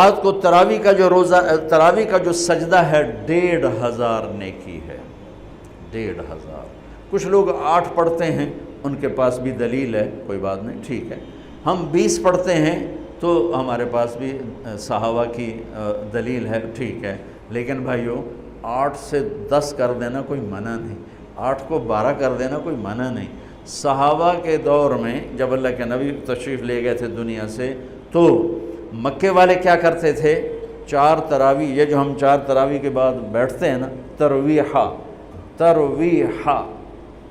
رات کو تراویح کا جو سجدہ ہے 1500 نیکی ہے، 1500۔ کچھ لوگ 8 پڑھتے ہیں، ان کے پاس بھی دلیل ہے، کوئی بات نہیں، ٹھیک ہے۔ ہم 20 پڑھتے ہیں تو ہمارے پاس بھی صحابہ کی دلیل ہے، ٹھیک ہے۔ لیکن بھائیو 8 سے 10 کر دینا کوئی منع نہیں، 8 کو 12 کر دینا کوئی منع نہیں۔ صحابہ کے دور میں جب اللہ کے نبی تشریف لے گئے تھے دنیا سے، تو مکے والے کیا کرتے تھے؟ 4 تراویح، یہ جو ہم 4 تراویح کے بعد بیٹھتے ہیں نا، ترویحہ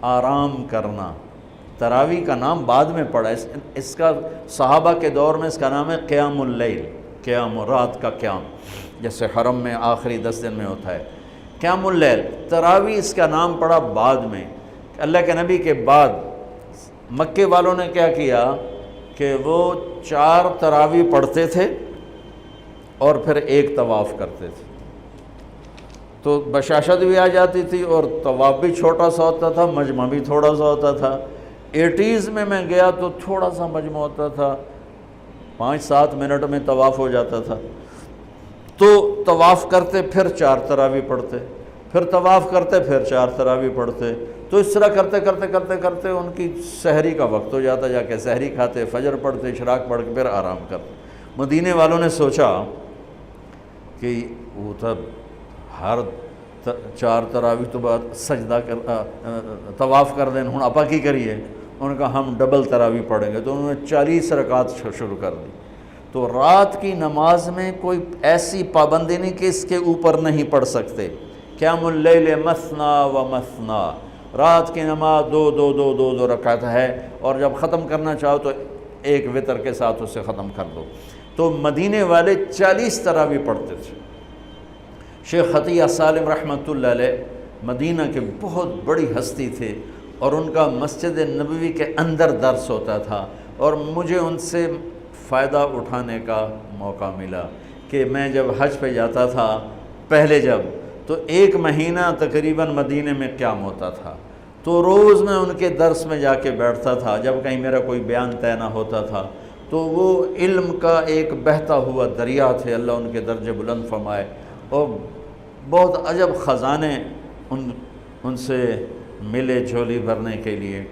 آرام کرنا، تراویح کا نام بعد میں پڑا، اس کا صحابہ کے دور میں اس کا نام ہے قیام اللیل، قیام رات کا قیام، جیسے حرم میں آخری 10 دن میں ہوتا ہے قیام اللیل۔ تراویح اس کا نام پڑا بعد میں۔ اللہ کے نبی کے بعد مکے والوں نے کیا کیا کہ وہ 4 تراویح پڑھتے تھے اور پھر ایک طواف کرتے تھے، تو بشاشت بھی آ جاتی تھی اور طواف بھی چھوٹا سا ہوتا تھا، مجمع بھی تھوڑا سا ہوتا تھا۔ 80s میں گیا تو تھوڑا سا مجمع ہوتا تھا، 5-7 منٹ میں طواف ہو جاتا تھا۔ تو طواف کرتے پھر 4 تراویح پڑھتے، پھر طواف کرتے پھر 4 تراویح پڑھتے، تو اس طرح کرتے کرتے کرتے کرتے ان کی سحری کا وقت ہو جاتا، جا کے سحری کھاتے، فجر پڑھتے، اشراق پڑھ کے پھر آرام کرتے۔ مدینے والوں نے سوچا کہ وہ تب ہر 4 تراویح تو بعد سجدہ طواف کر دیں، ہن اپا کی کریے؟ انہوں نے کہا ہم ڈبل تراویح پڑھیں گے، تو انہوں نے 40 رکعت شروع کر دی۔ تو رات کی نماز میں کوئی ایسی پابندی نہیں کہ اس کے اوپر نہیں پڑھ سکتے۔ قیام اللیل مثنا و مثنا، رات کی نماز 2 رکعت ہے، اور جب ختم کرنا چاہو تو ایک وتر کے ساتھ اسے ختم کر دو۔ تو مدینے والے 40 تراویح پڑھتے تھے۔ شیخ عطیہ سالم رحمۃ اللہ علیہ مدینہ کے بہت بڑی ہستی تھے، اور ان کا مسجد نبوی کے اندر درس ہوتا تھا، اور مجھے ان سے فائدہ اٹھانے کا موقع ملا کہ میں جب حج پہ جاتا تھا پہلے تو 1 مہینہ تقریباً مدینے میں قیام ہوتا تھا، تو روز میں ان کے درس میں جا کے بیٹھتا تھا۔ جب کہیں میرا کوئی بیان طے نہ ہوتا تھا تو وہ علم کا ایک بہتا ہوا دریا تھے، اللہ ان کے درجے بلند فرمائے، اور بہت عجب خزانے ان سے ملے جھولی بھرنے کے لیے۔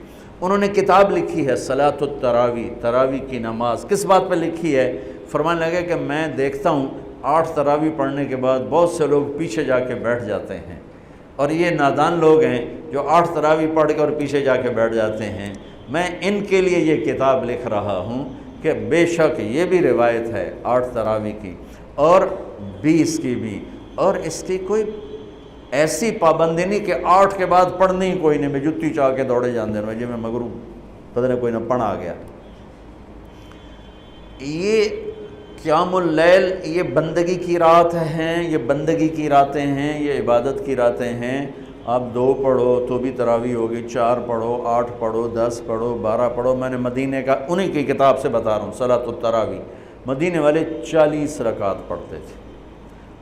انہوں نے کتاب لکھی ہے صلاۃ التراویح، تراویح کی نماز۔ کس بات پہ لکھی ہے؟ فرمانے لگے کہ میں دیکھتا ہوں 8 تراویح پڑھنے کے بعد بہت سے لوگ پیچھے جا کے بیٹھ جاتے ہیں، اور یہ نادان لوگ ہیں جو 8 تراویح پڑھ کے اور پیچھے جا کے بیٹھ جاتے ہیں۔ میں ان کے لیے یہ کتاب لکھ رہا ہوں کہ بے شک یہ بھی روایت ہے 8 تراویح کی اور 20 کی بھی، اور اس کی کوئی ایسی پابندی نہیں کہ 8 کے بعد پڑھنی ہی کوئی نہیں، میں جتی چاہ کے دوڑے جان دینا جی میں مغروب پتہ نہیں کوئی نہ پڑھ آ گیا۔ یہ قیام اللیل یہ بندگی کی رات ہیں، یہ بندگی کی راتیں ہیں، یہ عبادت کی راتیں ہیں۔ آپ 2 پڑھو تو بھی تراویح ہوگی، 4 پڑھو، 8 پڑھو، 10 پڑھو، 12 پڑھو۔ میں نے مدینے کا انہی کی کتاب سے بتا رہا ہوں صلاۃ التراویح، مدینے والے 40 رکعت پڑھتے تھے،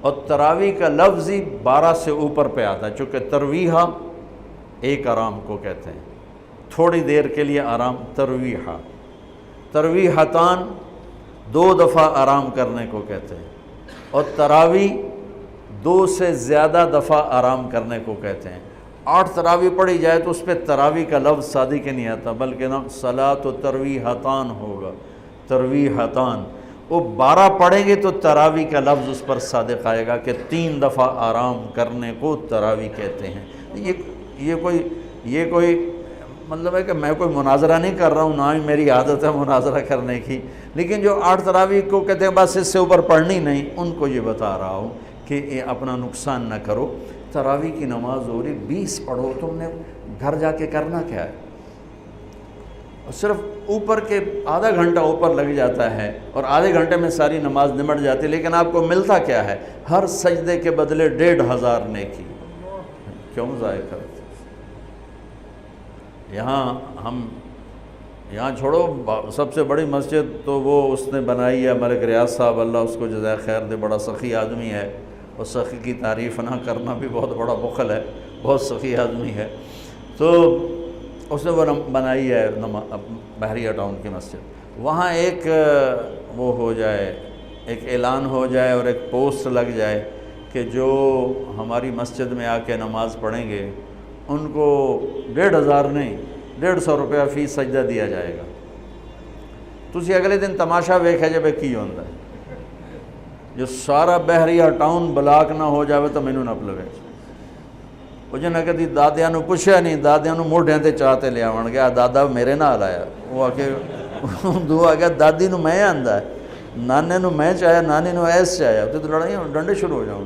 اور تراویح کا لفظ ہی 12 سے اوپر پہ آتا ہے، چونکہ ترویحہ ایک آرام کو کہتے ہیں، تھوڑی دیر کے لیے آرام، ترویحہ، ترویحتان 2 دفعہ آرام کرنے کو کہتے ہیں، اور تراویح 2 سے زیادہ دفعہ آرام کرنے کو کہتے ہیں۔ 8 تراویح پڑھی جائے تو اس پہ تراویح کا لفظ صادق کے نہیں آتا، بلکہ نام صلاۃ و ترویحتان ہوگا، ترویحتان۔ وہ 12 پڑھیں گے تو تراویح کا لفظ اس پر صادق آئے گا کہ 3 دفعہ آرام کرنے کو تراویح کہتے ہیں۔ یہ کوئی مطلب ہے کہ میں کوئی مناظرہ نہیں کر رہا ہوں، نہ ہی میری عادت ہے مناظرہ کرنے کی، لیکن جو 8 تراویح کو کہتے ہیں بس اس سے اوپر پڑھنی نہیں، ان کو یہ بتا رہا ہوں کہ یہ اپنا نقصان نہ کرو۔ تراویح کی نماز ہو رہی 20 پڑھو، تم نے گھر جا کے کرنا کیا ہے؟ صرف اوپر کے آدھا گھنٹہ اوپر لگ جاتا ہے اور آدھے گھنٹے میں ساری نماز نمٹ جاتی ہے، لیکن آپ کو ملتا کیا ہے؟ ہر سجدے کے بدلے 1500 نیکی۔ کیوں ضائع کرتے؟ یہاں چھوڑو، سب سے بڑی مسجد تو وہ اس نے بنائی ہے ملک ریاض صاحب، اللہ اس کو جزائے خیر دے، بڑا سخی آدمی ہے، اور سخی کی تعریف نہ کرنا بھی بہت بڑا بخل ہے، بہت سخی آدمی ہے۔ تو اس نے وہ بنائی ہے بحریہ ٹاؤن کی مسجد، وہاں ایک وہ ہو جائے ایک اعلان ہو جائے اور ایک پوسٹ لگ جائے کہ جو ہماری مسجد میں آ کے نماز پڑھیں گے ان کو 1500 نہیں 150 روپیہ فی سجدہ دیا جائے گا. تسی اگلے دن تماشا ویکھے جے کی ہوندا ہے. جو سارا بحریہ ٹاؤن بلاک نہ ہو جاوے تو مینوں نہ پلوے. وہ جنہیں کدی دادیاں نو پوچھیا نہیں، دادیاں نو موڈیاں تے چاہتے لے آون گیا دادا میرے نال آیا. وہ آ کے دو آ گیا دادی نو میں آندا ہے، نانے نو میں چاہیا، نانی نو ایس چاہیا. تو لڑائیاں ڈنڈے شروع ہو جاؤں.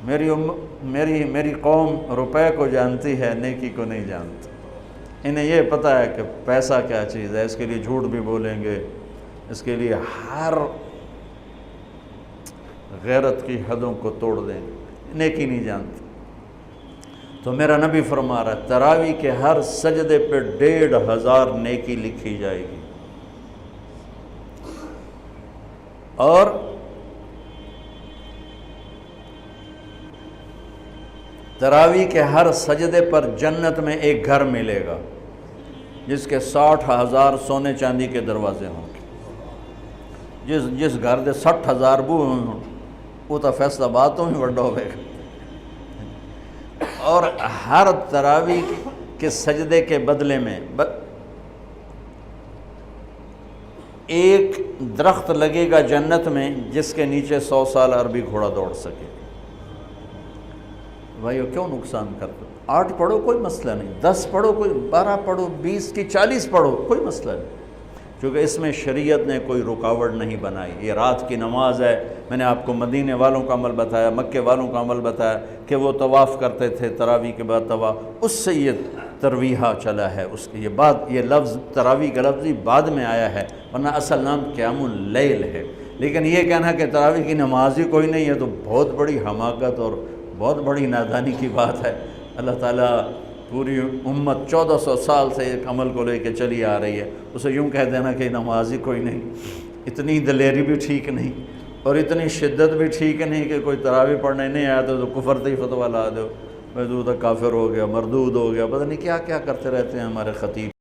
میری قوم روپے کو جانتی ہے، نیکی کو نہیں جانتی. انہیں یہ پتہ ہے کہ پیسہ کیا چیز ہے، اس کے لیے جھوٹ بھی بولیں گے، اس کے لیے ہر غیرت کی حدوں کو توڑ دیں گے. نیکی نہیں جانتی. تو میرا نبی فرما رہا ہے تراویح کے ہر سجدے پہ 1500 نیکی لکھی جائے گی. اور تراویح کے ہر سجدے پر جنت میں ایک گھر ملے گا جس کے 60,000 سونے چاندی کے دروازے ہوں گے. جس گھر دے 60,000 بو ہوں وہ تو فیصل آباد تو ہی وڈا ہوئے گا. اور ہر تراویح کے سجدے کے بدلے میں ایک درخت لگے گا جنت میں جس کے نیچے 100 سال عربی گھوڑا دوڑ سکے. بھائیو کیوں نقصان کرتے؟ 8 پڑھو کوئی مسئلہ نہیں، 10 پڑھو کوئی 12 پڑھو 20 کی 40 پڑھو کوئی مسئلہ نہیں، کیونکہ اس میں شریعت نے کوئی رکاوٹ نہیں بنائی. یہ رات کی نماز ہے. میں نے آپ کو مدینے والوں کا عمل بتایا، مکے والوں کا عمل بتایا کہ وہ طواف کرتے تھے تراویح کے بعد طواف. اس سے یہ ترویحہ چلا ہے. اس کی یہ لفظ تراویح کا لفظ بعد میں آیا ہے، ورنہ اصل نام قیام اللیل ہے. لیکن یہ کہنا کہ تراویح کی نماز ہی کوئی نہیں ہے تو بہت بڑی حماقت اور بہت بڑی نادانی کی بات ہے. اللہ تعالیٰ پوری امت 1400 سال سے ایک عمل کو لے کے چلی آ رہی ہے، اسے یوں کہہ دینا کہ نماز ہی کوئی نہیں. اتنی دلیری بھی ٹھیک نہیں اور اتنی شدت بھی ٹھیک نہیں کہ کوئی تراویح پڑھنے نہیں آیا تو کفر تے ہی فتویٰ لا دو، میں تو کافر ہو گیا، مردود ہو گیا، پتہ نہیں کیا کیا کرتے رہتے ہیں ہمارے خطیب.